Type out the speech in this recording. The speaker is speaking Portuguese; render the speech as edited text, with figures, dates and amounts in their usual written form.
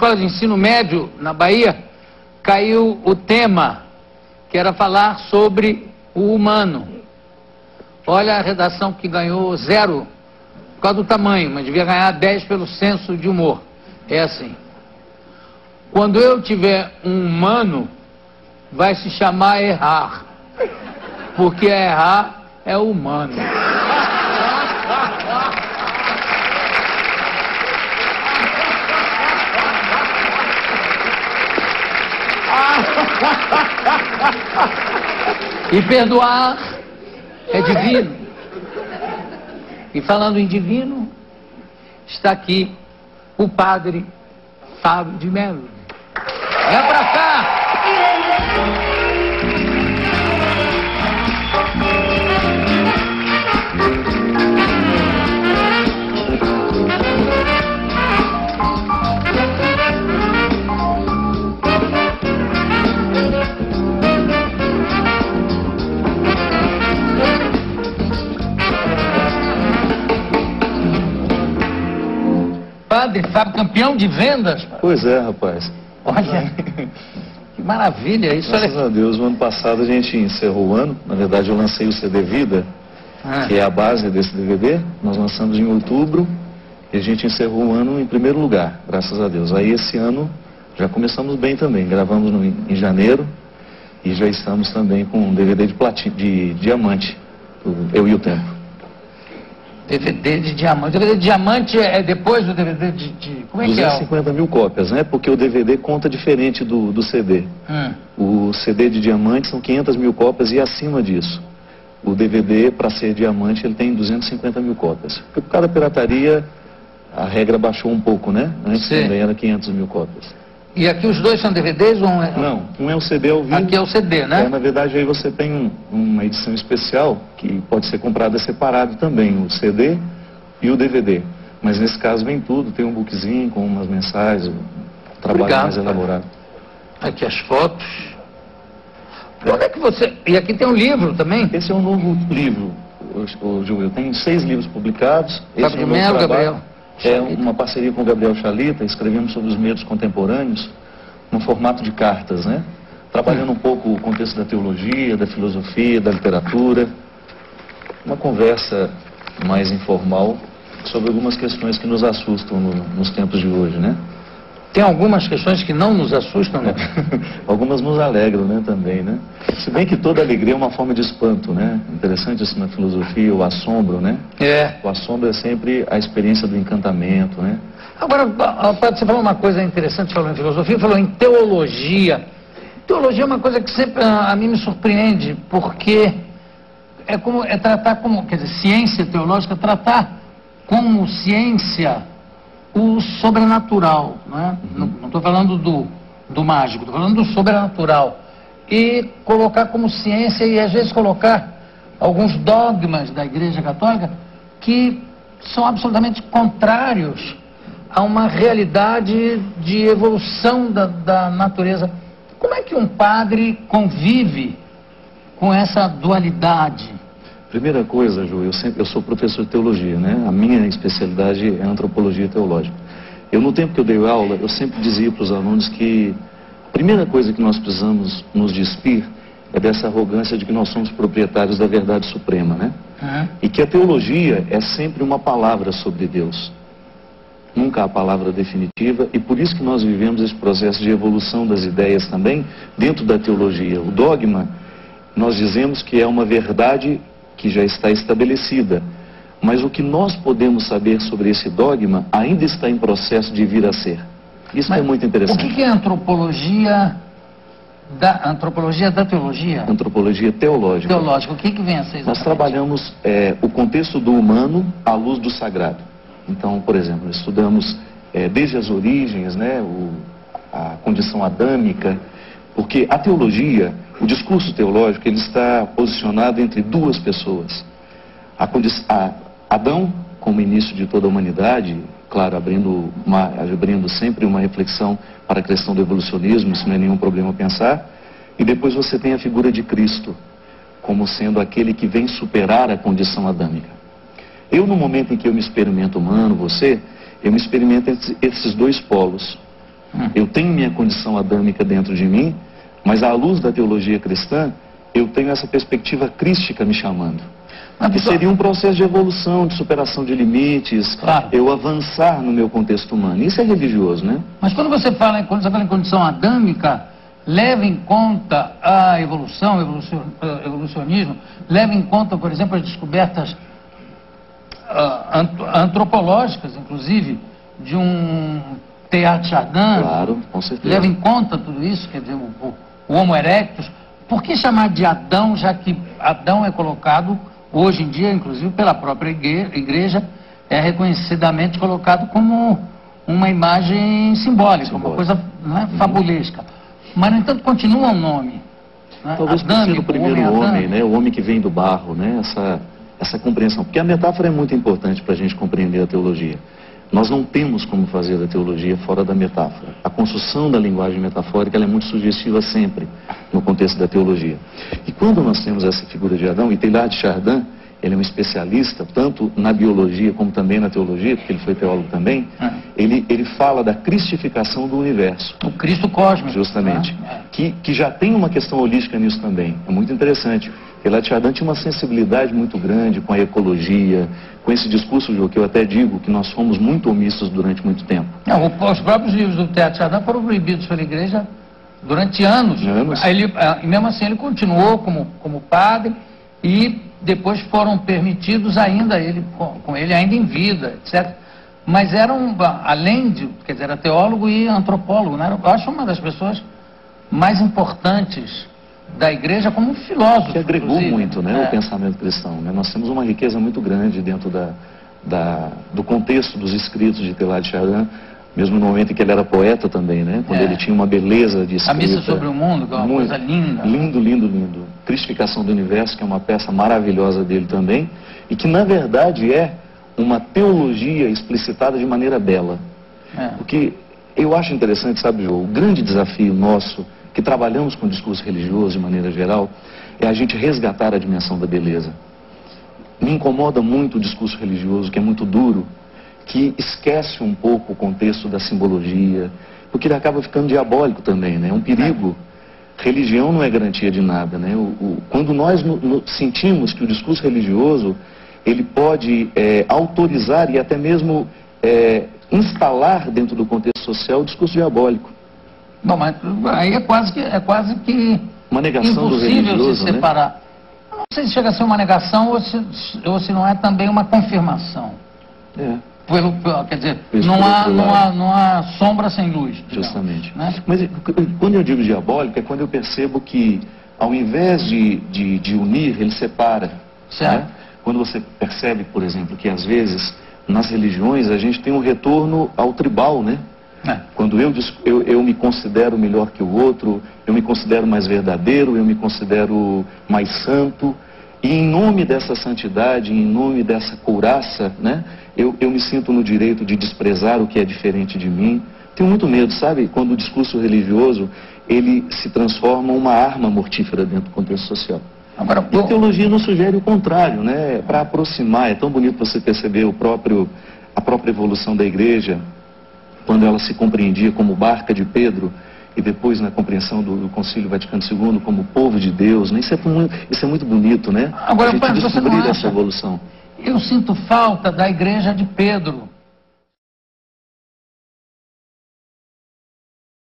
escola de ensino médio, na Bahia, caiu o tema, que era falar sobre o humano. Olha a redação que ganhou 0 por causa do tamanho, mas devia ganhar 10 pelo senso de humor. É assim: quando eu tiver um humano, vai se chamar errar, porque errar é humano. E perdoar é divino. E falando em divino, está aqui o padre Fábio de Mello. Vem pra cá! Padre Fábio, campeão de vendas. Pois é, rapaz. Olha, que maravilha isso. Graças a Deus, no ano passado a gente encerrou o ano. Na verdade, eu lancei o CD Vida, que é a base desse DVD. Nós lançamos em outubro e a gente encerrou o ano em primeiro lugar, graças a Deus. Aí esse ano já começamos bem também. Gravamos em janeiro e já estamos também com um DVD de diamante, Eu e o Tempo. DVD de diamante. O DVD de diamante é depois do DVD de como é que é? 250 mil cópias, né? Porque o DVD conta diferente do CD. O CD de diamante são 500 mil cópias e acima disso. O DVD, para ser diamante, ele tem 250 mil cópias. Porque por causa da pirataria, a regra baixou um pouco, né? Antes também era 500 mil cópias. E aqui os dois são DVDs ou um é... Não, um é o CD ao vivo. Aqui é o CD, né? Na verdade, aí você tem uma edição especial que pode ser comprada separado também, o CD e o DVD. Mas nesse caso vem tudo, tem um bookzinho com umas mensagens, um trabalho mais elaborado. Aqui as fotos. Onde é que você... E aqui tem um livro também? Esse é um novo livro, Gil. Eu tenho 6 livros publicados. Fábio de Mello, Gabriel. É uma parceria com o Gabriel Chalita, escrevemos sobre os medos contemporâneos, no formato de cartas, né? Trabalhando um pouco o contexto da teologia, da filosofia, da literatura. Uma conversa mais informal sobre algumas questões que nos assustam nos tempos de hoje, né? Tem algumas questões que não nos assustam, né? Algumas nos alegram, né, também, né? Se bem que toda alegria é uma forma de espanto, né? Interessante isso na filosofia, o assombro, né? O assombro é sempre a experiência do encantamento, né? Agora, você falou uma coisa interessante, falou em filosofia, falou em teologia. Teologia é uma coisa que sempre a mim me surpreende, porque é tratar como, quer dizer, ciência teológica, tratar como ciência o sobrenatural, né? Não estou falando do mágico, estou falando do sobrenatural. E colocar como ciência, e às vezes colocar alguns dogmas da Igreja Católica que são absolutamente contrários a uma realidade de evolução da natureza. Como é que um padre convive com essa dualidade? Primeira coisa, Ju, eu sou professor de teologia, né? A minha especialidade é antropologia teológica. No tempo que eu dei aula, eu sempre dizia para os alunos que a primeira coisa que nós precisamos nos despir é dessa arrogância de que nós somos proprietários da verdade suprema, né? E que a teologia é sempre uma palavra sobre Deus. Nunca a palavra definitiva, e por isso que nós vivemos esse processo de evolução das ideias também dentro da teologia. O dogma, nós dizemos que é uma verdade que já está estabelecida, mas o que nós podemos saber sobre esse dogma ainda está em processo de vir a ser. Isso é muito interessante. O que é antropologia da teologia? Antropologia teológica. Teológica, o que vem a ser exatamente? Nós trabalhamos o contexto do humano à luz do sagrado. Então, por exemplo, estudamos desde as origens, né, a condição adâmica, porque a teologia, o discurso teológico, ele está posicionado entre duas pessoas. Adão, como início de toda a humanidade, claro, abrindo sempre uma reflexão para a questão do evolucionismo, isso não é nenhum problema pensar. E depois você tem a figura de Cristo, como sendo aquele que vem superar a condição adâmica. Eu, no momento em que eu me experimento humano, eu me experimento entre esses dois polos. Eu tenho minha condição adâmica dentro de mim, mas à luz da teologia cristã, eu tenho essa perspectiva crística me chamando. Que seria um processo de evolução, de superação de limites, claro, eu avançar no meu contexto humano. Isso é religioso, né? Mas quando você fala em condição adâmica, leva em conta a evolução, evolucionismo, leva em conta, por exemplo, as descobertas antropológicas, inclusive, de um Teilhard de Chardin. Claro, com certeza. Leva em conta tudo isso, quer dizer, o Homo erectus. Por que chamar de Adão, já que Adão é colocado, hoje em dia, inclusive pela própria igreja, é reconhecidamente colocado como uma imagem simbólica, uma coisa, não é, fabulesca. Mas, no entanto, continua um nome. Né? Talvez por ser o primeiro homem, né? O homem que vem do barro, né? Essa compreensão. Porque a metáfora é muito importante para a gente compreender a teologia. Nós não temos como fazer da teologia fora da metáfora. A construção da linguagem metafórica ela é muito sugestiva sempre no contexto da teologia. E quando nós temos essa figura de Adão, e Teilhard de Chardin, ele é um especialista, tanto na biologia como também na teologia, porque ele foi teólogo também, ele fala da cristificação do universo. O Cristo cósmico. Justamente. Que já tem uma questão holística nisso também. É muito interessante. Teilhard de Chardin tinha uma sensibilidade muito grande com a ecologia, com esse discurso, que eu até digo que nós fomos muito omissos durante muito tempo. Não, os próprios livros do Teilhard de Chardin foram proibidos pela igreja durante anos. E mesmo assim ele continuou como padre e depois foram permitidos ainda, com ele ainda em vida, etc. Mas era além de, quer dizer, era teólogo e antropólogo, né? Eu acho uma das pessoas mais importantes da igreja como filósofo. Que agregou muito, né, o pensamento cristão. Né? Nós temos uma riqueza muito grande dentro do contexto dos escritos de Teilhard de Chardin, mesmo no momento em que ele era poeta também, né? Quando ele tinha uma beleza de escrita. A Missa sobre o Mundo, que é uma coisa linda. Lindo, lindo, lindo. Cristificação do Universo, que é uma peça maravilhosa dele também, e que na verdade é uma teologia explicitada de maneira bela. Porque eu acho interessante, sabe, João, o grande desafio nosso, que trabalhamos com o discurso religioso de maneira geral, é a gente resgatar a dimensão da beleza. Me incomoda muito o discurso religioso, que é muito duro, que esquece um pouco o contexto da simbologia, porque ele acaba ficando diabólico também, né? É um perigo. Religião não é garantia de nada, né? Quando nós sentimos que o discurso religioso, ele pode autorizar e até mesmo instalar dentro do contexto social o discurso diabólico. Bom, mas aí é quase que uma negação do impossível religioso, se separar. Né? Eu não sei se chega a ser uma negação ou se não é também uma confirmação. Quer dizer, não há sombra sem luz. Digamos, justamente. Né? Mas quando eu digo diabólico, é quando eu percebo que, ao invés de unir, ele separa. Certo. Né? Quando você percebe, por exemplo, que às vezes, nas religiões, a gente tem um retorno ao tribal, né? Quando eu me considero melhor que o outro, eu me considero mais verdadeiro, eu me considero mais santo, e em nome dessa santidade, em nome dessa couraça, né, eu me sinto no direito de desprezar o que é diferente de mim. Tenho muito medo, sabe, quando o discurso religioso, ele se transforma em uma arma mortífera dentro do contexto social. Agora, e a teologia nos sugere o contrário, né, para aproximar. É tão bonito você perceber a própria evolução da igreja, quando ela se compreendia como barca de Pedro, e depois na compreensão do Concílio Vaticano II como povo de Deus, né? Isso é muito bonito, né? Agora, a gente descobrir essa evolução. Eu sinto falta da igreja de Pedro.